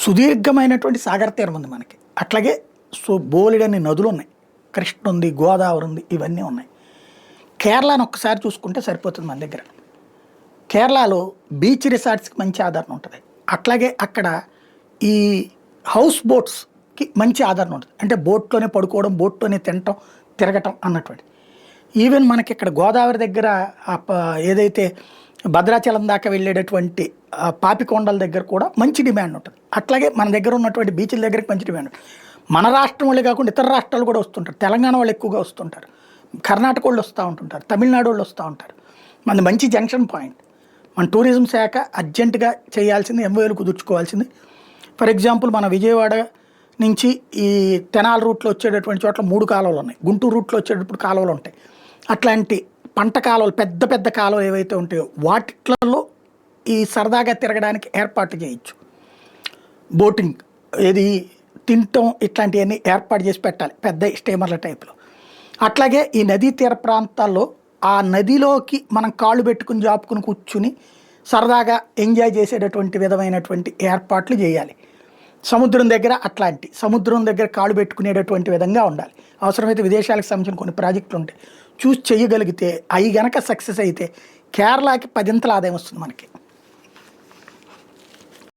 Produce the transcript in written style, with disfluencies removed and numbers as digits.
సుదీర్ఘమైనటువంటి సాగర తీరం ఉంది మనకి. అట్లాగే బోలెడన్ని నదులు ఉన్నాయి. కృష్ణ ఉంది, గోదావరి ఉంది, ఇవన్నీ ఉన్నాయి. కేరళను ఒక్కసారి చూసుకుంటే సరిపోతుంది మన దగ్గర. కేరళలో బీచ్ రిసార్ట్స్కి మంచి ఆదరణ ఉంటుంది. అట్లాగే అక్కడ ఈ హౌస్ బోట్స్కి మంచి ఆదరణ ఉంటుంది. అంటే బోట్లోనే పడుకోవడం, బోట్లోనే తినటం, తిరగటం అన్నటువంటి. ఈవెన్ మనకి ఇక్కడ గోదావరి దగ్గర ఏదైతే భద్రాచలం దాకా వెళ్ళేటటువంటి పాపికొండల దగ్గర కూడా మంచి డిమాండ్ ఉంటుంది. అట్లాగే మన దగ్గర ఉన్నటువంటి బీచ్ల దగ్గరికి మంచి డిమాండ్ ఉంటుంది. మన రాష్ట్రం వాళ్ళే కాకుండా ఇతర రాష్ట్రాలు కూడా వస్తుంటారు. తెలంగాణ వాళ్ళు ఎక్కువగా వస్తుంటారు, కర్ణాటక వాళ్ళు వస్తూ ఉంటుంటారు, తమిళనాడు వాళ్ళు వస్తూ ఉంటారు. మన మంచి జంక్షన్ పాయింట్. మన టూరిజం శాఖ అర్జెంటుగా చేయాల్సింది, ఎంఓఏలు కుదుర్చుకోవాల్సింది. ఫర్ ఎగ్జాంపుల్ మన విజయవాడ నుంచి ఈ తెనాలి రూట్లో వచ్చేటటువంటి చోట్ల 3 కాలువలు ఉన్నాయి. గుంటూరు రూట్లో వచ్చేటప్పుడు కాలువలు ఉంటాయి. అట్లాంటి పంట కాలువలు, పెద్ద పెద్ద కాలువలు ఏవైతే ఉంటాయో వాటిలలో ఈ సరదాగా తిరగడానికి ఏర్పాటు చేయొచ్చు. బోటింగ్, ఏది తినటం, ఇట్లాంటివన్నీ ఏర్పాటు చేసి పెట్టాలి పెద్ద స్టీమర్ల టైప్లో. అట్లాగే ఈ నదీ తీర ప్రాంతాల్లో ఆ నదిలోకి మనం కాళ్ళు పెట్టుకుని జాపుకుని కూర్చుని సరదాగా ఎంజాయ్ చేసేటటువంటి విధమైనటువంటి ఏర్పాట్లు చేయాలి. సముద్రం దగ్గర సముద్రం దగ్గర కాళ్ళు పెట్టుకునేటటువంటి విధంగా ఉండాలి. అవసరమైతే విదేశాలకు సంబంధించిన కొన్ని ప్రాజెక్టులు ఉంటాయి, చూసి చేయగలిగితే అవి గనక సక్సెస్ అయితే కేరళకి 10 ఆదాయం వస్తుంది మనకి.